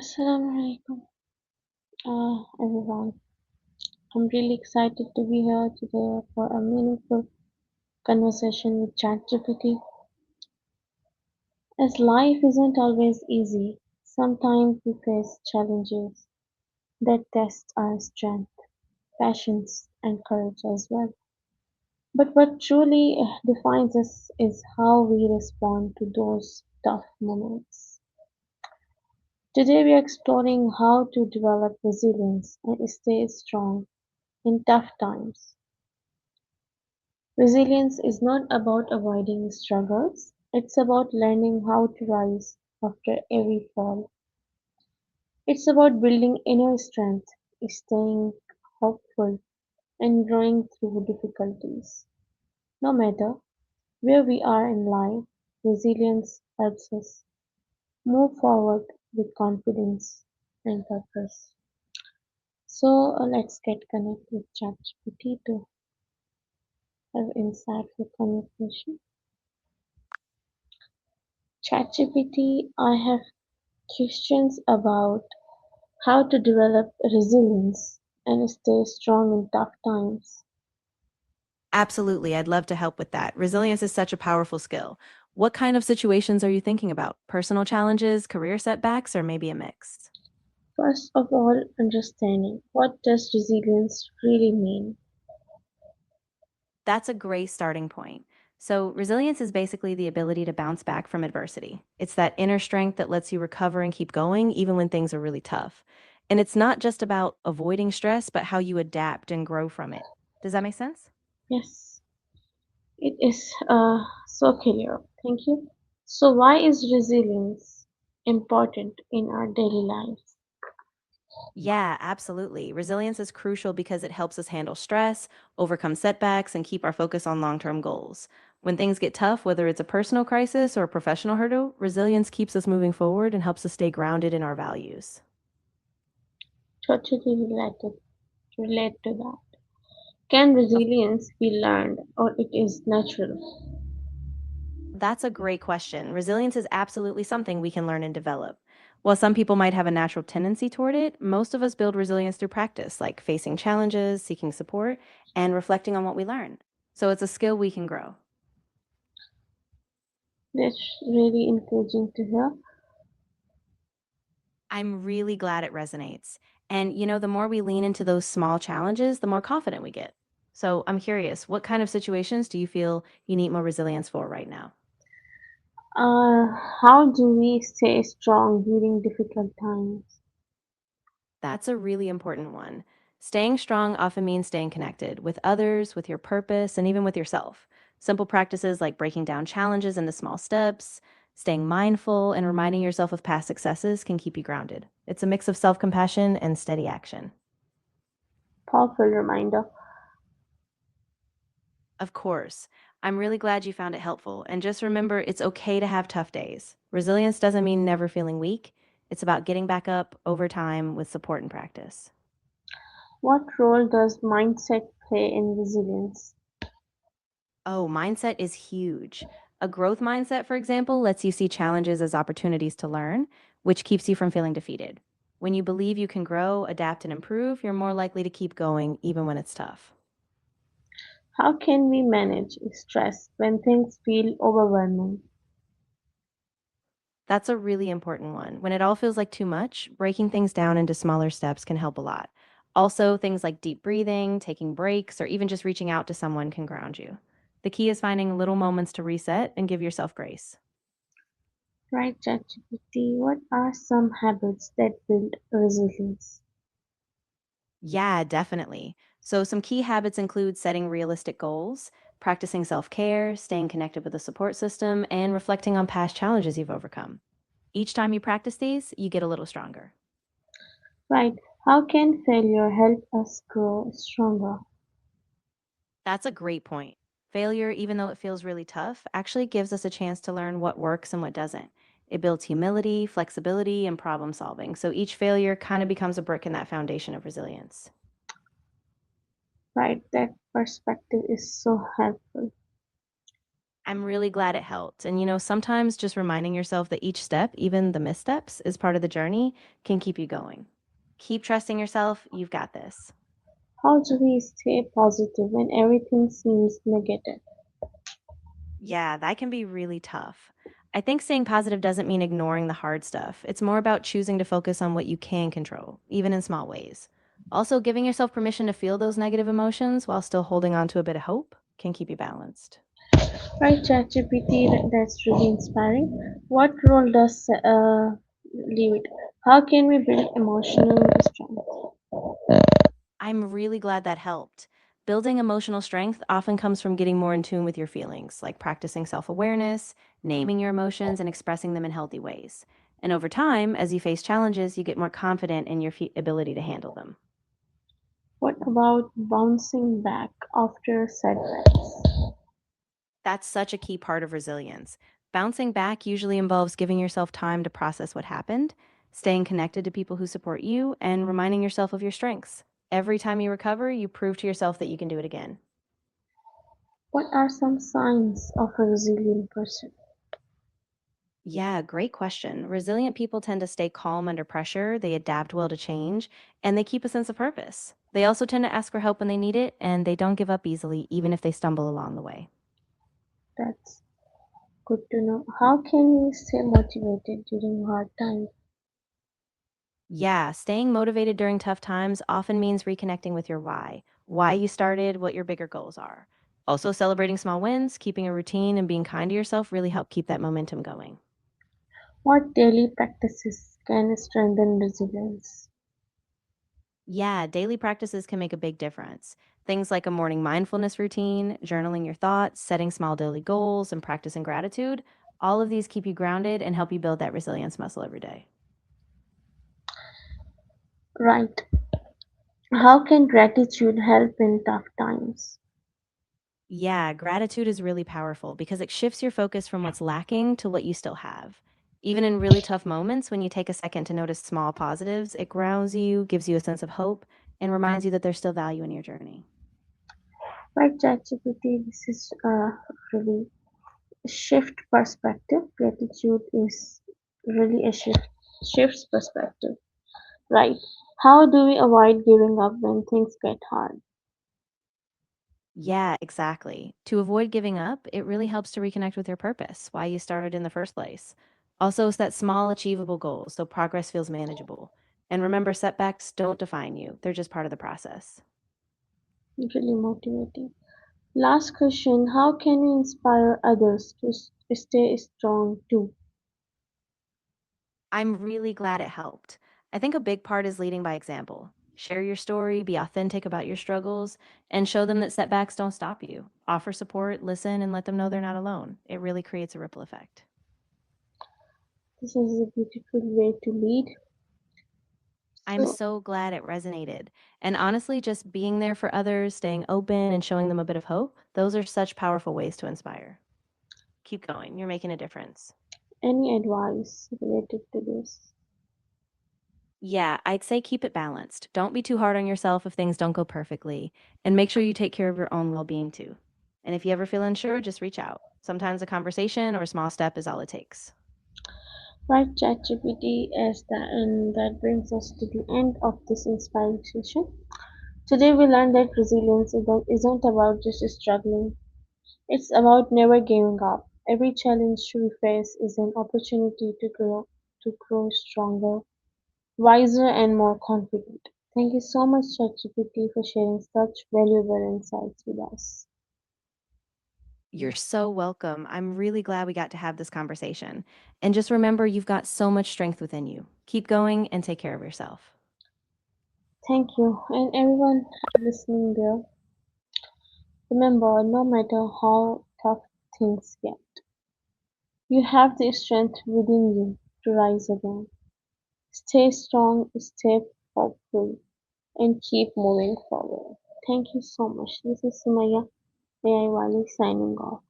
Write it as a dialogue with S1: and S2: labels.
S1: Assalamu alaikum, everyone. I'm really excited to be here today for a meaningful conversation with ChatGPT. As life isn't always easy, sometimes we face challenges that test our strength, passions, and courage as well. But what truly defines us is how we respond to those tough moments. Today, we are exploring how to develop resilience and stay strong in tough times. Resilience is not about avoiding struggles, it's about learning how to rise after every fall. It's about building inner strength, staying hopeful, and growing through difficulties. No matter where we are in life, resilience helps us move forward with confidence and purpose. So let's get connected with ChatGPT to have insightful conversation. ChatGPT, I have questions about how to develop resilience and stay strong in tough times.
S2: Absolutely. I'd love to help with that. Resilience is such a powerful skill. What kind of situations are you thinking about? Personal challenges, career setbacks, or maybe a mix?
S1: First of all, understanding what does resilience really mean?
S2: That's a great starting point. So, resilience is basically the ability to bounce back from adversity. It's that inner strength that lets you recover and keep going even when things are really tough. And it's not just about avoiding stress, but how you adapt and grow from it. Does that make sense?
S1: Yes, it is so clear. Thank you. So, why is resilience important in our daily lives?
S2: Yeah, absolutely. Resilience is crucial because it helps us handle stress, overcome setbacks, and keep our focus on long term goals. When things get tough, whether it's a personal crisis or a professional hurdle, resilience keeps us moving forward and helps us stay grounded in our values.
S1: Totally relate to that. Can
S2: Of-
S1: resilience be learned or it is natural?
S2: That's a great question. Resilience is absolutely something we can learn and develop. While some people might have a natural tendency toward it, most of us build resilience through practice, like facing challenges, seeking support, and reflecting on what we learn. So it's a skill we can grow.
S1: That's really encouraging to hear.
S2: I'm really glad it resonates. And, the more we lean into those small challenges, the more confident we get. So I'm curious, what kind of situations do you feel you need more resilience for right now?
S1: Uh, how do we stay strong during difficult times?
S2: That's a really important one. Staying strong often means staying connected with others, with your purpose, and even with yourself. Simple practices like breaking down challenges into small steps, staying mindful, and reminding yourself of past successes can keep you grounded. It's a mix of self compassion and steady action.
S1: Powerful reminder.
S2: Of course. I'm really glad you found it helpful. And just remember, it's okay to have tough days. Resilience doesn't mean never feeling weak. It's about getting back up over time with support and practice.
S1: What role does mindset play in resilience?
S2: Oh, mindset is huge. A growth mindset, for example, lets you see challenges as opportunities to learn, which keeps you from feeling defeated. When you believe you can grow, adapt, and improve, you're more likely to keep going even when it's tough.
S1: How can we manage stress when things feel overwhelming?
S2: That's a really important one. When it all feels like too much, breaking things down into smaller steps can help a lot. Also, things like deep breathing, taking breaks, or even just reaching out to someone can ground you. The key is finding little moments to reset and give yourself grace.
S1: Right, ChatGPT, what are some habits that build resilience?
S2: Yeah, definitely. So, some key habits include setting realistic goals, practicing self care, staying connected with a support system, and reflecting on past challenges you've overcome. Each time you practice these, you get a little stronger.
S1: Right, how can failure help us grow stronger?
S2: That's a great point. Failure, even though it feels really tough, actually gives us a chance to learn what works and what doesn't. It builds humility, flexibility, and problem solving. So each failure kind of becomes a brick in that foundation of resilience.
S1: Right, that perspective is so helpful.
S2: I'm really glad it helped. And sometimes just reminding yourself that each step, even the missteps, is part of the journey can keep you going. Keep trusting yourself. You've got this.
S1: How do we stay positive when everything seems negative?
S2: Yeah, that can be really tough. I think staying positive doesn't mean ignoring the hard stuff. It's more about choosing to focus on what you can control, even in small ways. Also, giving yourself permission to feel those negative emotions while still holding on to a bit of hope can keep you balanced.
S1: Right, ChatGPT, that's really inspiring. What role does leave it? How can we build emotional strength?
S2: I'm really glad that helped. Building emotional strength often comes from getting more in tune with your feelings, like practicing self awareness, naming your emotions, and expressing them in healthy ways. And over time, as you face challenges, you get more confident in your ability to handle them.
S1: What about bouncing back after setbacks?
S2: That's such a key part of resilience. Bouncing back usually involves giving yourself time to process what happened, staying connected to people who support you, and reminding yourself of your strengths. Every time you recover, you prove to yourself that you can do it again.
S1: What are some signs of a resilient person?
S2: Yeah, great question. Resilient people tend to stay calm under pressure, they adapt well to change, and they keep a sense of purpose. They also tend to ask for help when they need it, and they don't give up easily, even if they stumble along the way.
S1: That's good to know. How can we stay motivated during hard times?
S2: Yeah, staying motivated during tough times often means reconnecting with your why you started, what your bigger goals are. Also, celebrating small wins, keeping a routine, and being kind to yourself really help keep that momentum going.
S1: What daily practices can strengthen resilience?
S2: Yeah, daily practices can make a big difference. Things like a morning mindfulness routine, journaling your thoughts, setting small daily goals, and practicing gratitude, all of these keep you grounded and help you build that resilience muscle every day.
S1: Right. How can gratitude help in tough times?
S2: Yeah, gratitude is really powerful because it shifts your focus from what's lacking to what you still have. Even in really tough moments, when you take a second to notice small positives, it grounds you, gives you a sense of hope, and reminds you that there's still value in your journey.
S1: Right, ChatGPT, this is really shift perspective. Gratitude is really a shifts perspective. Right. How do we avoid giving up when things get hard?
S2: Yeah, exactly. To avoid giving up, it really helps to reconnect with your purpose, why you started in the first place. Also, set small, achievable goals so progress feels manageable. And remember, setbacks don't define you, they're just part of the process.
S1: Really motivating. Last question. How can we inspire others to stay strong too?
S2: I'm really glad it helped. I think a big part is leading by example. Share your story, be authentic about your struggles, and show them that setbacks don't stop you. Offer support, listen, and let them know they're not alone. It really creates a ripple effect.
S1: This is a beautiful way to lead.
S2: I'm
S1: So,
S2: so glad it resonated. And honestly, just being there for others, staying open, and showing them a bit of hope, those are such powerful ways to inspire. Keep going. You're making a difference.
S1: any advice related to this?
S2: Yeah, I'd say keep it balanced. Don't be too hard on yourself if things don't go perfectly, and make sure you take care of your own well being too. And if you ever feel unsure, just reach out. Sometimes a conversation or a small step is all it takes.
S1: Right, ChatGPT, and that brings us to the end of this inspiring session. Today we learned that resilience isn't about just struggling. It's about never giving up. Every challenge we face is an opportunity to grow stronger, wiser, and more confident. Thank you so much, ChatGPT, for sharing such valuable insights with us.
S2: You're so welcome. I'm really glad we got to have this conversation. And just remember, you've got so much strength within you. Keep going and take care of yourself.
S1: Thank you, and everyone listening there. Remember, no matter how tough things get, you have the strength within you to rise again. Stay strong, stay hopeful, and keep moving forward. Thank you so much. This is Sumaya Ayaiwali signing off.